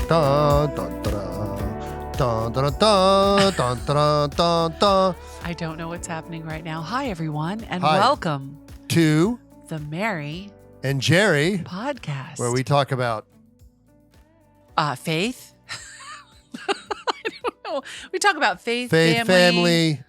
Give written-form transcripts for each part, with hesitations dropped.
dun, dun, dun, dun, dun, dun, dun, dun, dun, dun. I don't know what's happening right now. Hi, everyone, and Hi. welcome To the Mary and Jerry podcast, where we talk about faith. I don't know. We talk about faith, family,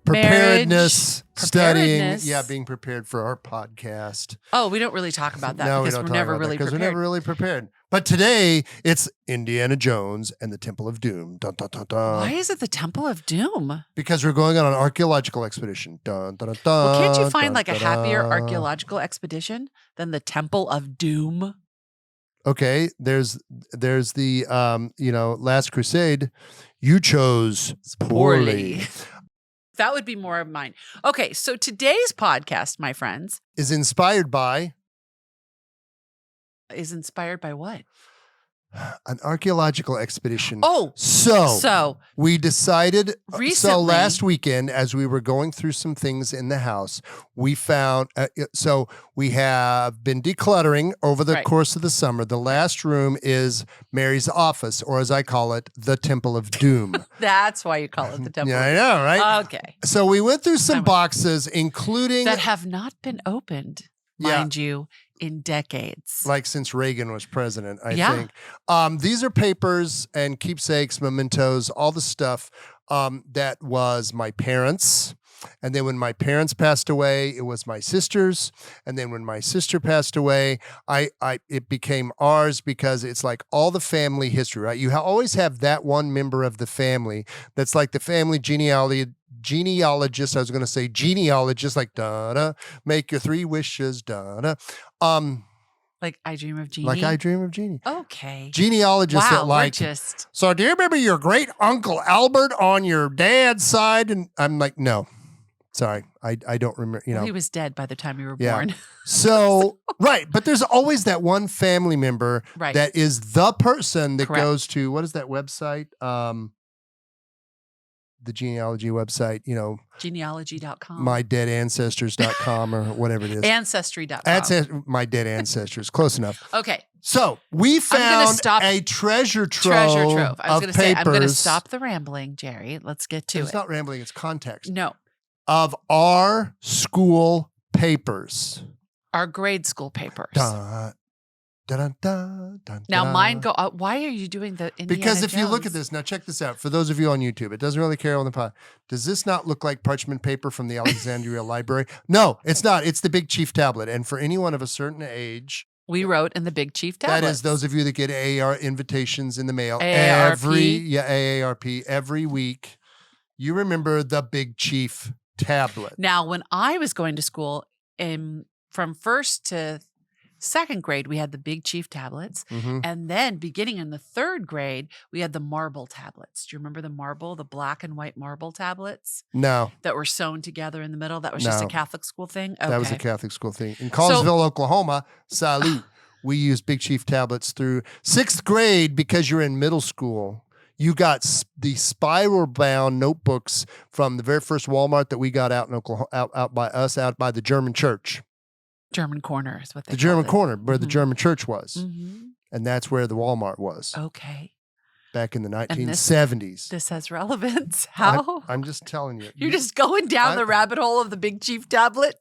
preparedness, marriage, studying. preparedness. Yeah, being prepared for our podcast. Oh, we don't really talk about that No, we because don't we're talk never about that really because prepared. we're never really prepared. But today it's Indiana Jones and the Temple of Doom. Dun, dun, dun, dun. Why is it the Temple of Doom? Because we're going on an archaeological expedition. Dun, dun, dun, dun, Well, can't you find dun, like a dun, happier dun. archaeological expedition than the Temple of Doom? Okay, there's the Last Crusade. You chose poorly. That would be more of mine. Okay, so today's podcast, my friends, Is inspired by is inspired by what? an archaeological expedition. Oh, So we decided, recently, so last weekend, as we were going through some things in the house, we found, so we have been decluttering over the Right. course of the summer. The last room is Mary's office, or as I call it, the Temple of Doom. that's why you call it the Temple. Yeah, I know, right? Okay. So we went through some I'm- boxes, including That have not been opened, Yeah. mind you, in decades. like since Reagan was president, I Yeah. think. These are papers and keepsakes, mementos, all the stuff that was my parents. And then when my parents passed away, it was my sister's. And then when my sister passed away, it became ours because it's like all the family history, right? You always have that one member of the family that's like the family genealogist. I was going to say genealogist, like da-da, make your 3 wishes, da-da. Like I Dream of Jeannie. Like I Dream of Jeannie. Okay. Genealogists Wow, that like, we're just so do you remember your great uncle Albert on your dad's side? And I'm like, no, sorry. I don't remember, well, he was dead by the time you were Yeah. born. So, right. But there's always that one family member Right. that is the person that Correct. goes to, what is that website? The genealogy website, Genealogy.com. mydeadancestors.com or whatever it is. Ancestry.com. That's my dead ancestors. Close enough. Okay. So we found stop- a treasure trove. I was going to say, I'm going to stop the rambling, Jerry. Let's get to It's it. not rambling, it's context. No, Of our school papers. our grade school papers. Dun, dun, dun, dun, Now dun. mine go. Why are you doing the Indiana Because if you look at Jones? this, now check this out. For those of you on YouTube, it doesn't really care on the pod. Does this not look like parchment paper from the Alexandria Library? No, it's not. It's the Big Chief tablet. And for anyone of a certain age, we wrote in the Big Chief tablets. that is those of you that get AAR invitations in the mail AARP. AARP every week. You remember the Big Chief tablet. Now, when I was going to school, from first to second grade, we had the Big Chief tablets. Mhm. And then beginning in the third grade, we had the marble tablets. Do you remember the black and white marble tablets No, that were sewn together in the middle? That was just a No. Catholic school thing? Okay. that was a Catholic school thing. In Collinsville, Oklahoma, salute. We used Big Chief tablets through 6th grade because you're in middle school. You got the spiral bound notebooks from the very first Walmart that we got out in Oklahoma, out by the German church. German corner is what they The German called it. corner where the Mhm. German church was. Mhm. And that's where the Walmart was Okay. back in the this- 1970s. This has relevance. How? I'm just telling you. You're just going down the rabbit hole of the Big Chief tablet?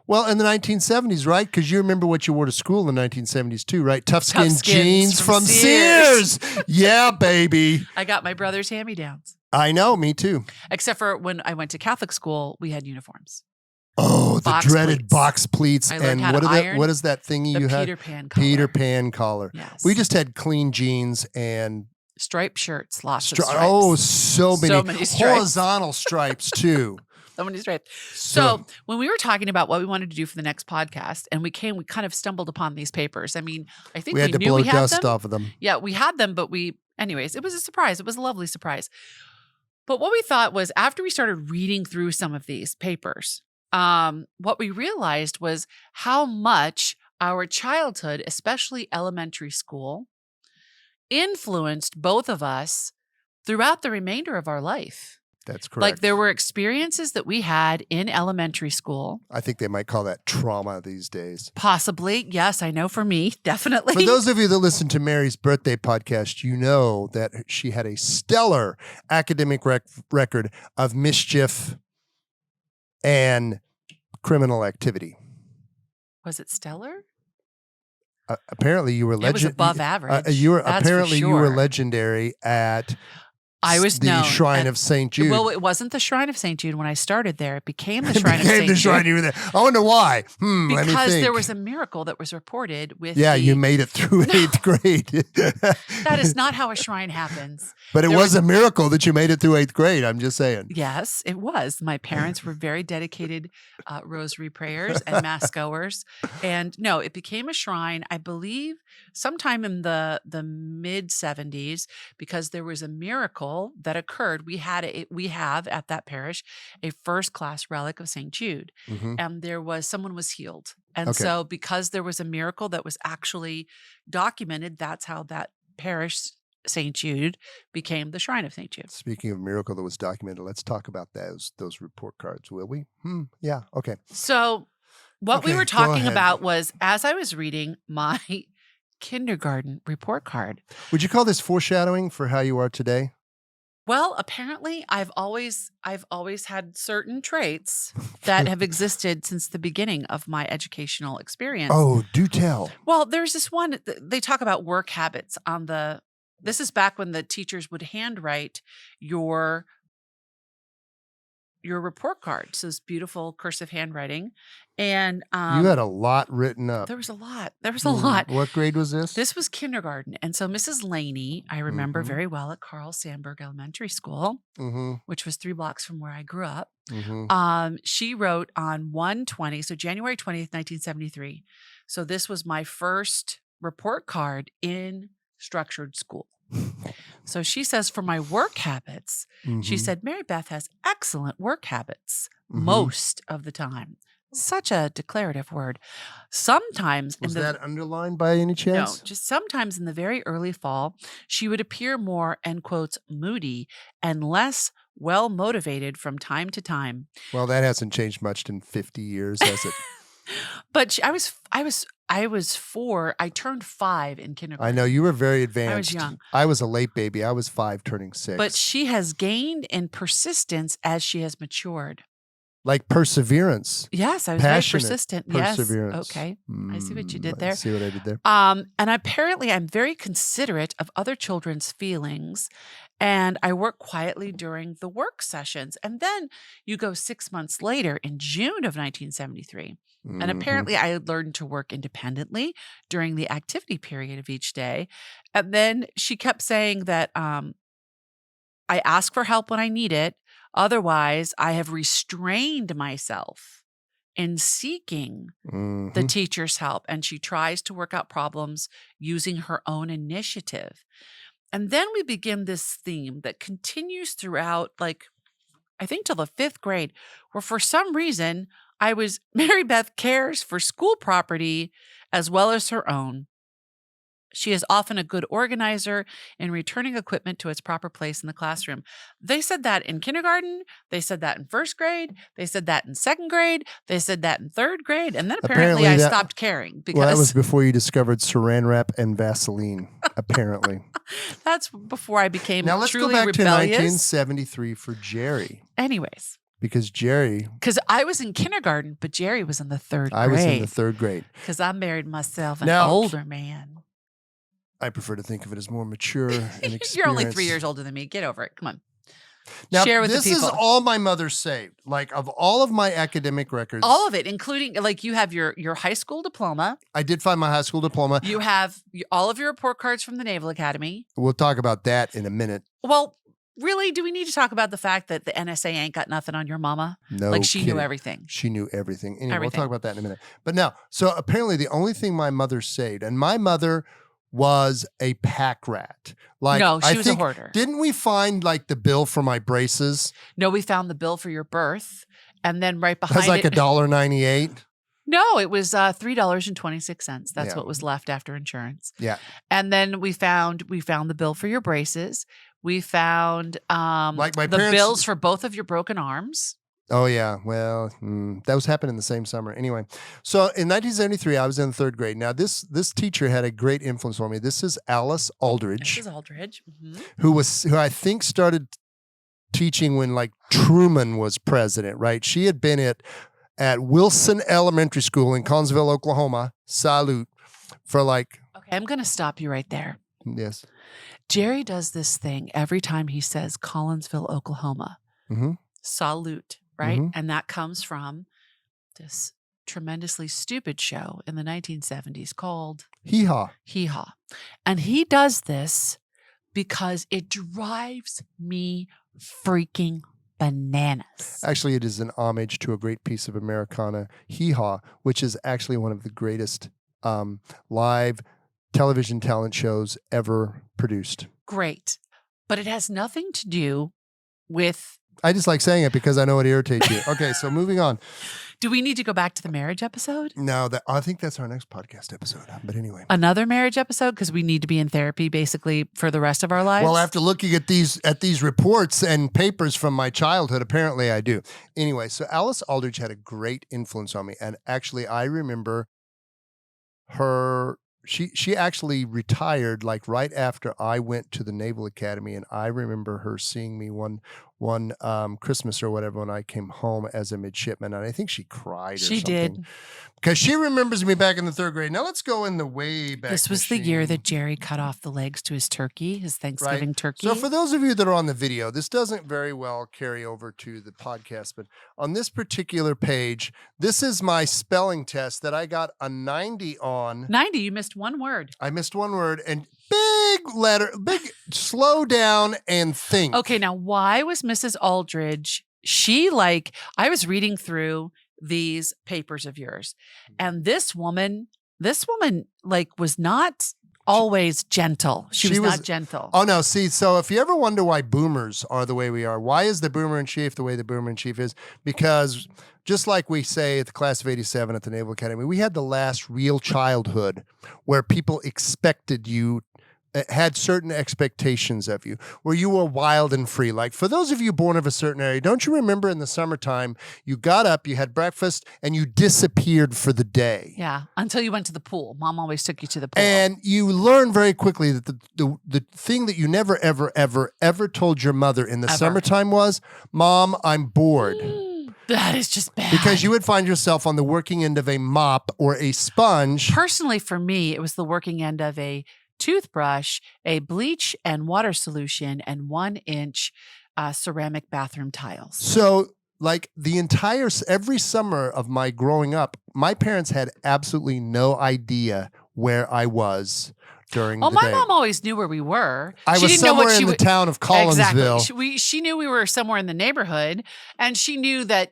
Well, in the 1970s, right? Because you remember what you wore to school in the 1970s too, right? Tough skin Tough skins jeans from from Sears. Sears. Yeah, baby. I got my brother's hand-me-downs. I know, me too. Except for when I went to Catholic school, we had uniforms. Oh, the Box dreaded pleats. box pleats. I learned And how to iron what is that thingy The you had? Peter Pan collar. Peter Pan collar. Yes. We just had clean jeans and striped shirts, lots of stripes. oh, so many stripes. horizontal stripes too. So many stripes. So when we were talking about what we wanted to do for the next podcast, and we kind of stumbled upon these papers. I mean, I think we had to knew blow we had dust them. off of them. Yeah, we had them, but anyways, it was a surprise. It was a lovely surprise. But what we thought was after we started reading through some of these papers, what we realized was how much our childhood, especially elementary school, influenced both of us throughout the remainder of our life. That's correct. Like there were experiences that we had in elementary school. I think they might call that trauma these days. Possibly. Yes, I know for me, definitely. For those of you that listen to Mary's birthday podcast, you know that she had a stellar academic record of mischief and criminal activity. Was it stellar? Apparently, you were It was above average. You were legendary at the Shrine of St. Jude. Well, it wasn't the Shrine of St. Jude when I started there. It became the Shrine of St. Jude. You were there. I wonder why. Because there was a miracle that was reported with you made it through 8th grade. That is not how a shrine happens. But it was a miracle that you made it through 8th grade. I'm just saying. Yes, it was. My parents were very dedicated rosary prayers and mass goers. And no, it became a shrine, I believe, sometime in the mid 70s, because there was a miracle that occurred. We have at that parish a first class relic of St. Jude, and someone was healed. And so because there was a miracle that was actually documented, that's how that parish, St. Jude, became the Shrine of St. Jude. Speaking of miracle that was documented, let's talk about those report cards, will we? Yeah, okay. So what we were talking about was, as I was reading my kindergarten report card. Would you call this foreshadowing for how you are today? Well, apparently I've always had certain traits that have existed since the beginning of my educational experience. Oh, do tell. Well, there's this one, they talk about work habits this is back when the teachers would handwrite your report card. So it's beautiful cursive handwriting. And you had a lot written up. There was a lot. What grade was this? This was kindergarten. And so Mrs. Laney, I remember very well at Carl Sandburg Elementary School, which was 3 blocks from where I grew up. She wrote on 1/20, so January 20th, 1973. So this was my first report card in structured school. So she says, for my work habits, she said, Mary Beth has excellent work habits most of the time. Such a declarative word. Sometimes was that underlined by any chance? No, just sometimes in the very early fall, she would appear more, end quotes, moody and less well motivated from time to time. Well, that hasn't changed much in 50 years, has it? But I was 4. I turned 5 in kindergarten. I know you were very advanced. I was young. I was a late baby. I was 5 turning 6. But she has gained in persistence as she has matured. Like perseverance. Yes, I was Passionate very persistent. Perseverance. Yes. Okay. I see what you did there. I see what I did there. And apparently I'm very considerate of other children's feelings, and I work quietly during the work sessions. And then you go 6 months later in June of 1973. And apparently I had learned to work independently during the activity period of each day. And then she kept saying that I ask for help when I need it. Otherwise, I have restrained myself in seeking the teacher's help. And she tries to work out problems using her own initiative. And then we begin this theme that continues throughout, like, I think till the 5th grade, where for some reason Mary Beth cares for school property as well as her own. She is often a good organizer in returning equipment to its proper place in the classroom. They said that in kindergarten. They said that in 1st grade. They said that in 2nd grade. They said that in 3rd grade. And then apparently I stopped caring. Because that was before you discovered Saran Wrap and Vaseline, apparently. That's before I became truly rebellious. Now let's go back to 1973 for Jerry. Anyways. Because I was in kindergarten, but Jerry was in the 3rd grade. I was in the 3rd grade. Because I married myself an older man. I prefer to think of it as more mature and experienced. You're only 3 years older than me. Get over it. Come on. Now, share with the people. This is all my mother saved. Like, of all of my academic records. All of it, including, like, you have your high school diploma. I did find my high school diploma. You have all of your report cards from the Naval Academy. We'll talk about that in a minute. Well, really, do we need to talk about the fact that the NSA ain't got nothing on your mama? No, like she knew everything. She knew everything. Anyway, we'll talk about that in a minute. But now, so apparently the only thing my mother saved, and my mother was a pack rat. Like, no, she was a hoarder. Didn't we find like the bill for my braces? No, we found the bill for your birth, and then right behind it was like $1.98. No, it was $3.26. That's what was left after insurance. Yeah. And then we found the bill for your braces. We found Like my the parents- bills for both of your broken arms. Oh, yeah. Well, that was happening the same summer. Anyway, so in 1973, I was in the third grade. Now, this teacher had a great influence on me. This is Alice Aldridge, This is Aldridge. who I think started teaching when like Truman was president, right? She had been at Wilson Elementary School in Collinsville, Oklahoma, Salute, for like... Okay, I'm going to stop you right there. Yes. Jerry does this thing every time he says Collinsville, Oklahoma. Mm-hmm. Salute, right? Mhm. And that comes from this tremendously stupid show in the 1970s called Hee-haw. Hee Haw. And he does this because it drives me freaking bananas. Actually, it is an homage to a great piece of Americana, Hee-haw, which is actually one of the greatest live television talent shows ever produced. Great. But it has nothing to do with... I just like saying it because I know it irritates you. Okay, so moving on. Do we need to go back to the marriage episode? No, I think that's our next podcast episode. But anyway. Another marriage episode because we need to be in therapy basically for the rest of our lives? Well, after looking at these reports and papers from my childhood, apparently I do. Anyway, so Alice Aldridge had a great influence on me. And actually, I remember her... She actually retired like right after I went to the Naval Academy, and I remember her seeing me one Christmas or whatever when I came home as a midshipman, and I think she cried. She something. did. Because she remembers me back in the third grade. Now let's go in the way back. This was the year that Jerry cut off the legs to his turkey, his Thanksgiving turkey. So for those of you that are on the video, this doesn't very well carry over to the podcast, but on this particular page, this is my spelling test that I got a 90 on. 90, you missed one word. I missed one word, and slow down and think. Okay, now why was Mrs. Aldridge, I was reading through these papers of yours, and this woman like was not always gentle. She was not gentle. Oh no, see, so if you ever wonder why boomers are the way we are, why is the boomer in chief the way the boomer in chief is? Because just like we say at the class of 87 at the Naval Academy, we had the last real childhood where people expected you, had certain expectations of you, where you were wild and free. Like for those of you born of a certain area, don't you remember in the summertime, you got up, you had breakfast, and you disappeared for the day? Yeah, until you went to the pool. Mom always took you to the pool. And you learn very quickly that the thing that you never, ever, ever, ever told your mother in the summertime was, Mom, I'm bored. That is just bad. Because you would find yourself on the working end of a mop or a sponge. Personally, for me, it was the working end of a toothbrush, a bleach and water solution, and 1-inch ceramic bathroom tiles. So like every summer of my growing up, my parents had absolutely no idea where I was during the day. My mom always knew where we were. I was somewhere in the town of Collinsville. Exactly. She knew we were somewhere in the neighborhood, and she knew that,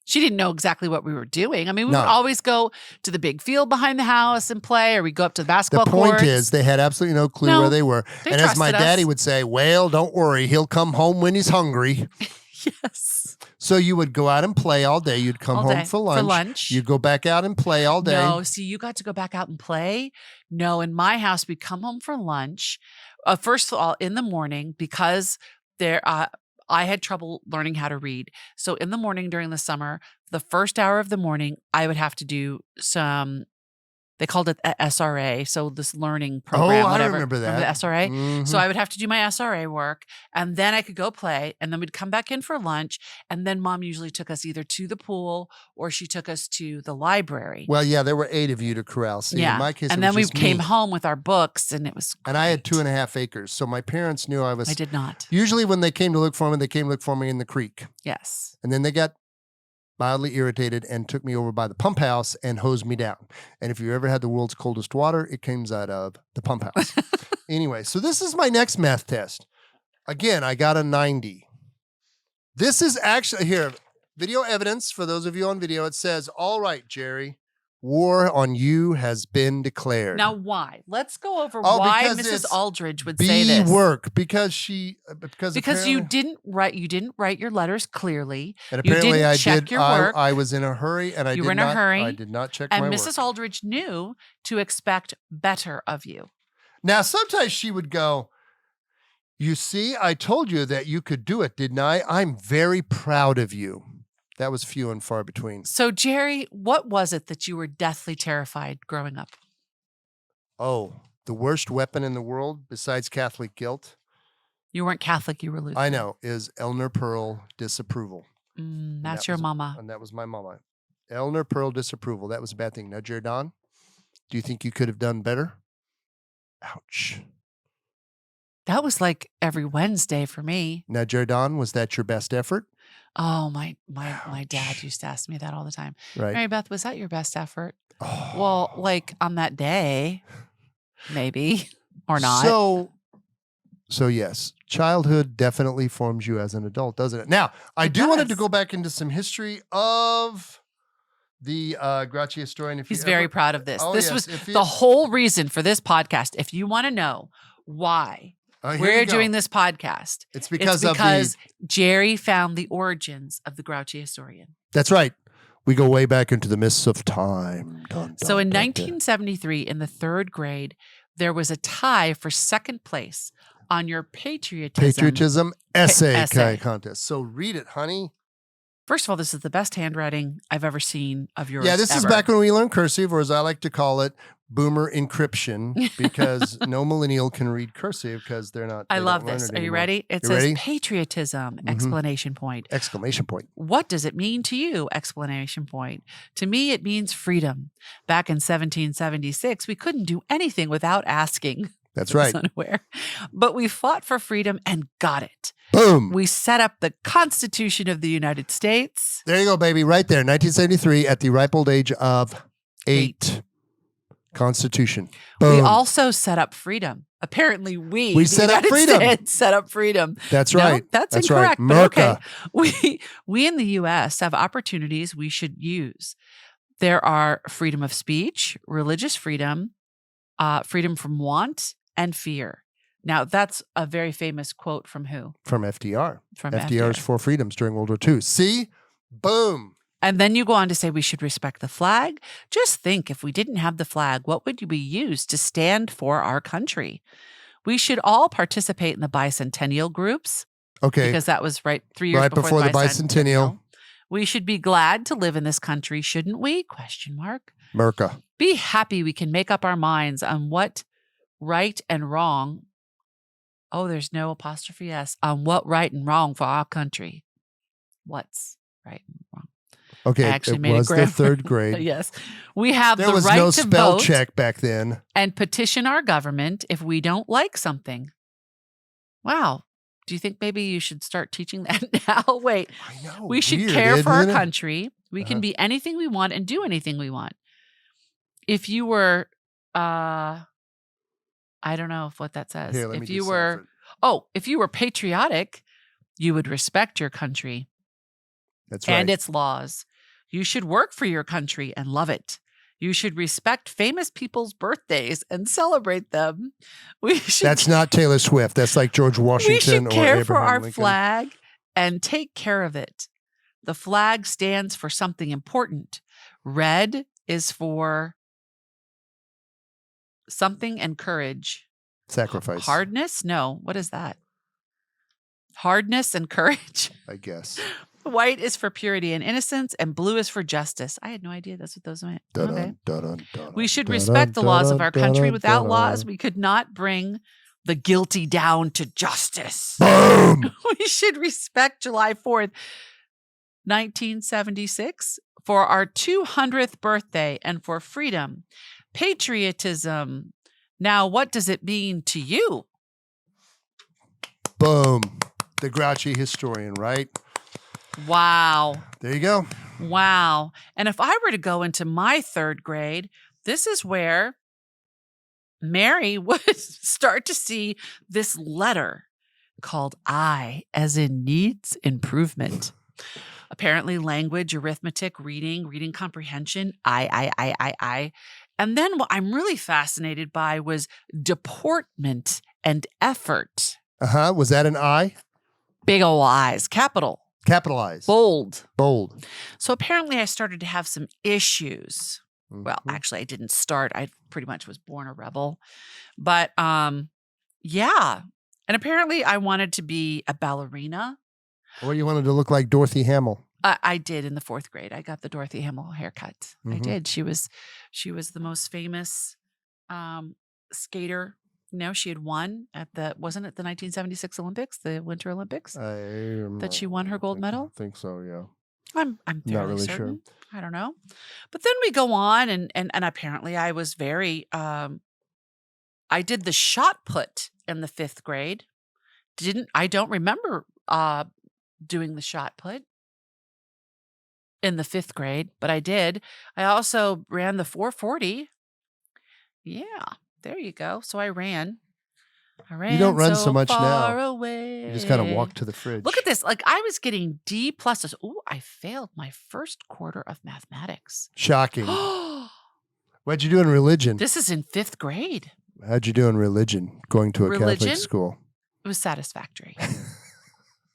she didn't know exactly what we were doing. I mean, we would always go to the big field behind the house and play, or we'd go up to the basketball courts. The point is, they had absolutely no clue where they were. And as my daddy would say, well, don't worry, he'll come home when he's hungry. Yes. So you would go out and play all day. You'd come home for lunch. You'd go back out and play all day. No, see, you got to go back out and play. No, in my house, we'd come home for lunch. First of all, in the morning, because I had trouble learning how to read. So in the morning during the summer, the first hour of the morning, I would have to do they called it SRA. So this learning program, I whatever. remember that. The SRA. Mm-hmm. So I would have to do my SRA work, and then I could go play, and then we'd come back in for lunch. And then Mom usually took us either to the pool or she took us to the library. Well, yeah, there were 8 of you to corral. See, in my case, and then we came home with our books, and it was great. And I had 2.5 acres. So my parents knew I did not. Usually when they came to look for me, they came to look for me in the creek. Yes. And then they got mildly irritated and took me over by the pump house and hosed me down. And if you ever had the world's coldest water, it comes out of the pump house. Anyway, so this is my next math test. Again, I got a 90. This is actually, here, video evidence for those of you on video. It says, all right, Jerry, war on you has been declared. Now, why? Let's go over why Mrs. Aldridge would say this. Work because you didn't write your letters clearly. And apparently you didn't check your work. I was in a hurry, and I did not check my work. And Mrs. Aldridge knew to expect better of you. Now, sometimes she would go, You see, I told you that you could do it, didn't I? I'm very proud of you. That was few and far between. So, Jerry, what was it that you were deathly terrified growing up? Oh, the worst weapon in the world besides Catholic guilt, You weren't Catholic, you were Lutheran. I know, is Eleanor Pearl disapproval. That's your mama. And that was my mama. Eleanor Pearl disapproval. That was a bad thing. Now, Jordan, do you think you could have done better? Ouch. That was like every Wednesday for me. Now, Jordan, was that your best effort? Oh, my dad Ouch. used to ask me that all the time. Right. Mary Beth, was that your best effort? Oh. Well, like on that day, maybe, or not. So yes, childhood definitely forms you as an adult, doesn't it? Now, I It do wanted to does. go back into some history of the Grouchy historian. If He's you very ever- proud of this. Oh, This yes, was if you- the whole reason for this podcast. If you want to know why Here we're you go. doing this podcast, It's because Jerry found the origins of the Grouchy historian. That's right. We go way back into the mists of time. Dun, So dun, in dun, 1973, in the third grade, there was a tie for second place on your patriotism essay essay. contest. So read it, honey. First of all, this is the best handwriting I've ever seen of yours. Yeah, this is ever. back when we learned cursive, or as I like to call it, boomer encryption, because no millennial can read cursive because they're not. I they love don't learn this. it Are you anymore. ready? It You says ready? patriotism, Mhm. exclamation point. Exclamation point. What does it mean to you? Exclamation point. To me, it means freedom. Back in 1776, we couldn't do anything without asking. That's I was right. unaware. But we fought for freedom and got it. Boom. We set up the Constitution of the United States. There you go, baby. Right there. 1973, at the ripe old age of 8. Constitution. Boom. We also set up freedom. Apparently, we We the set up United freedom. States, set up freedom. That's No, right. that's That's incorrect. right. But okay, Merca. we in the U.S. have opportunities we should use. There are freedom of speech, religious freedom, freedom from want and fear. Now, that's a very famous quote from who? From FDR. From FDR's FDR. 4 freedoms during World War II. See? Boom. And then you go on to say we should respect the flag. Just think, if we didn't have the flag, what would we use to stand for our country? We should all participate in the bicentennial groups. Okay. Because that was 3 years Right before the bicentennial. We should be glad to live in this country, shouldn't we? Question mark. Merca. Be happy we can make up our minds on what right and wrong. Oh, there's no apostrophe S. On what right and wrong for our country. What's right and wrong? Okay. I actually it made was a the grammar. 3rd grade. Yes. We have There the was right no to spell vote check back then. and petition our government if we don't like something. Wow. Do you think maybe you should start teaching that now? Wait. I know. We should weird, care for our isn't it? country. We can be anything we want and do anything we want. If you were, I don't know what that says. Here, let me if you decipher were, it. if you were patriotic, you would respect your country That's right. and its laws. You should work for your country and love it. You should respect famous people's birthdays and celebrate them. We should That's not Taylor Swift. That's like George Washington we should or care Abraham for our Lincoln. flag and take care of it. The flag stands for something important. Red is for something and courage. Sacrifice. Hardness? No. What is that? Hardness and courage. I guess. White is for purity and innocence, and blue is for justice. I had no idea that's what those meant. Dun-dun, Okay. dun-dun, dun-dun, We should dun-dun, respect the laws of dun-dun, our country. dun-dun, Without dun-dun. laws, we could not bring the guilty down to justice. Boom. We should respect July 4th, 1976, for our 200th birthday and for freedom, patriotism. Now, what does it mean to you? Boom. The grouchy historian, right? Wow. There you go. Wow. And if I were to go into my 3rd grade, this is where Mary would start to see this letter called I, as in needs improvement. Apparently, language, arithmetic, reading comprehension, I. And then what I'm really fascinated by was deportment and effort. Was that an I? Big ol' I's, capital, Capitalized. bold. Bold. So apparently I started to have some issues. Well, Mhm. actually I didn't start. I pretty much was born a rebel. But yeah. And apparently I wanted to be a ballerina. Or you wanted to look like Dorothy Hamill. I did in the 4th grade. I got the Dorothy Hamill haircut. I Mhm. did. She was the most famous skater. She had won at wasn't it the 1976 Olympics, the Winter Olympics, that she won her gold medal? I think so, yeah. I'm Not fairly really certain. sure. I don't know. But then we go on and apparently I was very I did the shot put in the 5th grade. I don't remember doing the shot put in the 5th grade, but I did. I also ran the 440. Yeah, there you go. So I ran. You don't run so much far now. away. You just kind of walk to the fridge. Look at this. Like I was getting D pluses. Ooh, I failed my first quarter of mathematics. Shocking. What'd you do in religion? This is in 5th grade. How'd you do in religion? Going to a Catholic school? It was satisfactory.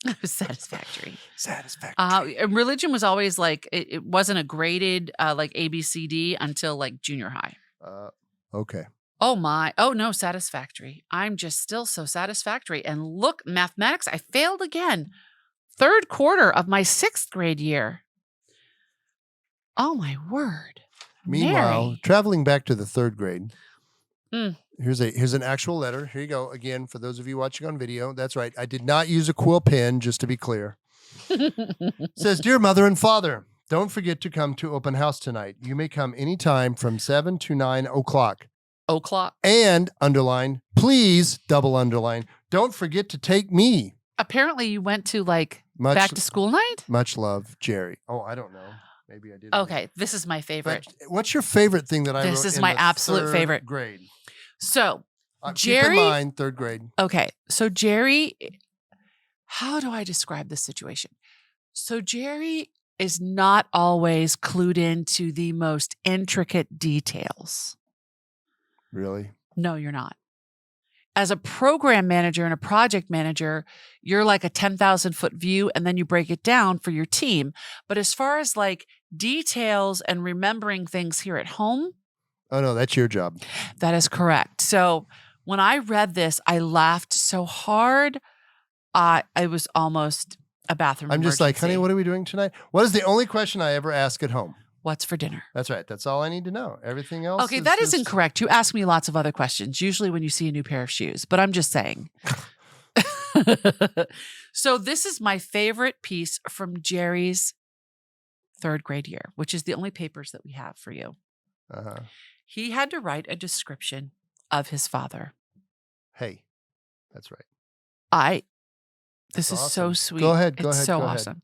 It was satisfactory. Satisfactory. And religion was always like, it wasn't a graded like ABCD until like junior high. Okay. Oh my. Oh no, satisfactory. I'm just still so satisfactory. And look, mathematics, I failed again. 3rd quarter of my 6th grade year. Oh my word. Meanwhile, Mary. traveling back to the 3rd grade. Here's an actual letter. Here you go. Again, for those of you watching on video. That's right. I did not use a quill pen, just to be clear. It says, Dear Mother and Father, don't forget to come to open house tonight. You may come anytime from 7 to 9 o'clock. O'clock. And underline, please double underline. Don't forget to take me. Apparently you went to like back to school night? Much love, Jerry. Oh, I don't know. Maybe I did. Okay, this is my favorite. But what's your favorite thing that I wrote? This is in my the absolute 3rd favorite grade. So, Keep Jerry. in mind, 3rd grade. Okay, so Jerry, how do I describe this situation? So Jerry is not always clued into the most intricate details. Really? No, you're not. As a program manager and a project manager, you're like a 10,000-foot view and then you break it down for your team. But as far as like details and remembering things here at home. Oh, no, that's your job. That is correct. So when I read this, I laughed so hard. I was almost a bathroom I'm just like, emergency. honey, what are we doing tonight? What is the only question I ever ask at home? What's for dinner? That's right. That's all I need to know. Everything else. Okay, that is incorrect. You ask me lots of other questions, usually when you see a new pair of shoes, but I'm just saying. So this is my favorite piece from Jerry's 3rd grade year, which is the only papers that we have for you. Uh-huh. He had to write a description of his father. Hey, that's right. This is awesome. so sweet. Go ahead. It's so awesome.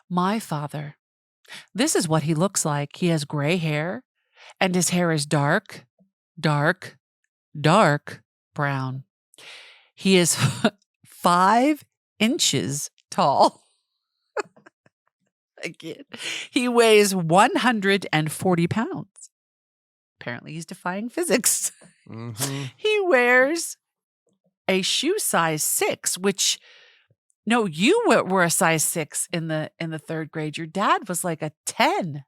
My father. This is what he looks like. He has gray hair, and his hair is dark, dark, dark brown. He is 5 inches tall. Again, he weighs 140 pounds. Apparently, he's defying physics. Mm-hmm. He wears a shoe size 6, which... No, you were a size 6 in the 3rd grade. Your dad was like a 10.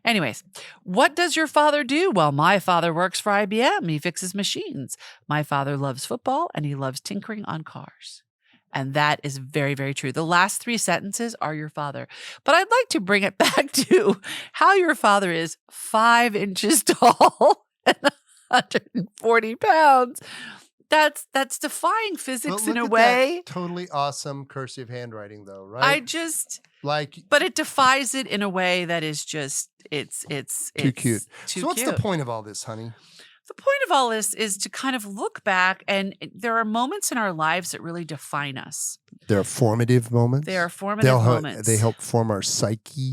Anyways, what does your father do? Well, my father works for IBM. He fixes machines. My father loves football and he loves tinkering on cars. And that is very, very true. The last 3 sentences are your father. But I'd like to bring it back to how your father is 5 inches tall and 140 pounds. That's defying physics in a way. That totally awesome cursive handwriting, though, right? But it defies it in a way that is just it's too cute. So what's the point of all this, honey? The point of all this is to kind of look back, and there are moments in our lives that really define us. There are formative moments. They are formative moments. They help form our psyche,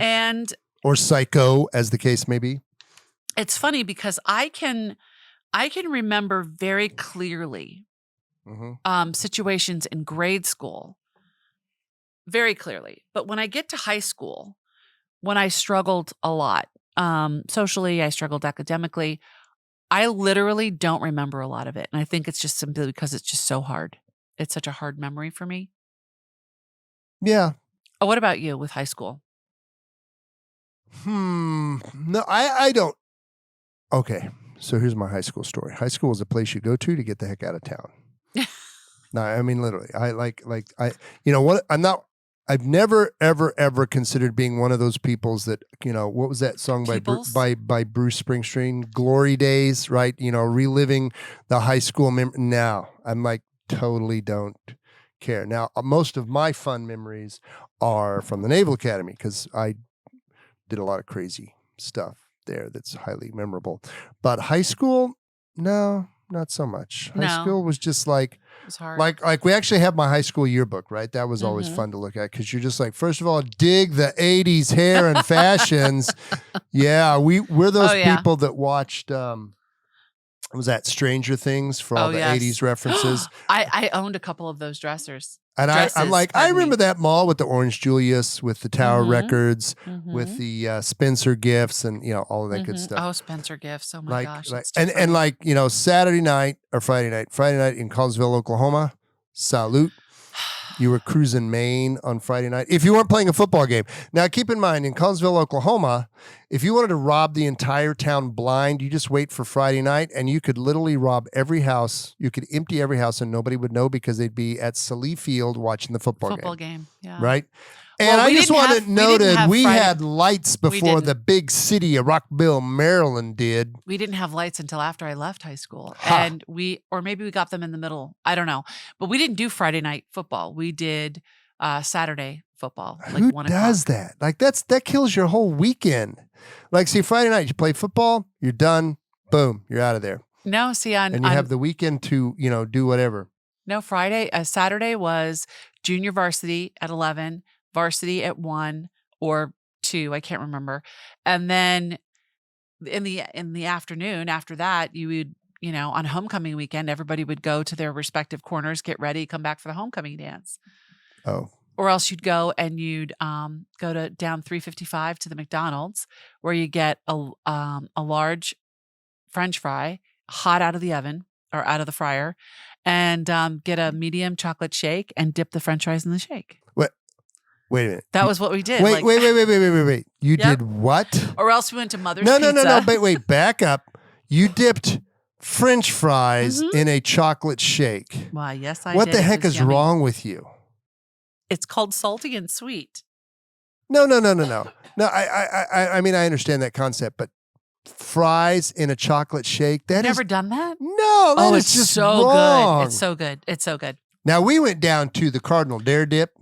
or psycho, as the case may be. It's funny because I can remember very clearly situations in grade school, very clearly. But when I get to high school, when I struggled a lot socially, I struggled academically, I literally don't remember a lot of it. And I think it's just simply because it's just so hard. It's such a hard memory for me. Yeah. Oh, what about you with high school? No, I don't. Okay. So here's my high school story. High school is a place you go to get the heck out of town. No, I mean literally. I've never ever considered being one of those peoples that, what was that song Peoples? by Bruce Springsteen, Glory Days, right? Reliving the high school No, I'm like totally don't care. Now, most of my fun memories are from the Naval Academy because I did a lot of crazy stuff there that's highly memorable. But high school, no, not so much. High No. school was just like It was hard. like we actually have my high school yearbook, right? That was always fun to look at because you're just like, first of all, dig the 80s hair and fashions. Yeah, we're those people that watched was that Stranger Things for all the yes. 80s references. I owned a couple of those dressers. And I'm like, I remember that mall with the Orange Julius, with the Tower Records, with the Spencer gifts, and all of that good stuff. Oh, Spencer gifts! Oh my gosh! And like Saturday night or Friday night in Collinsville, Oklahoma. Salute. You were cruising Maine on Friday night. If you weren't playing a football game. Now, keep in mind, in Collinsville, Oklahoma, if you wanted to rob the entire town blind, you just wait for Friday night, and you could literally rob every house. You could empty every house, and nobody would know because they'd be at Salee Field watching the football game. Yeah. Right? And I just want it noted, we had lights before the big city of Rockville, Maryland did. We didn't have lights until after I left high school. And or maybe we got them in the middle. I don't know. But we didn't do Friday night football. We did Saturday football. Like Who 1 does that? Like that kills your whole weekend. Like, see, Friday night, you play football, you're done, boom, you're out of there. No, see, and you have the weekend to, do whatever. No, Saturday was junior varsity at 11, varsity at 1 or 2, I can't remember. And then in the afternoon after that, you would, on homecoming weekend, everybody would go to their respective corners, get ready, come back for the homecoming dance. Oh. Or else you'd go and you'd go to down 355 to the McDonald's, where you get a large French fry hot out of the oven or out of the fryer, and get a medium chocolate shake and dip the French fries in the shake. Wait a minute. That was what we did. Wait. You did what? Or else we went to Mother's Pizza. No. Wait, back up. You dipped French fries in a chocolate shake. Why, yes, I did. What the heck is wrong with you? It's called salty and sweet. No. No, I mean, I understand that concept, but fries in a chocolate shake, Never done that? No, that is just so wrong. good. It's so good. It's so good. Now, we went down to the Cardinal Dare Dip.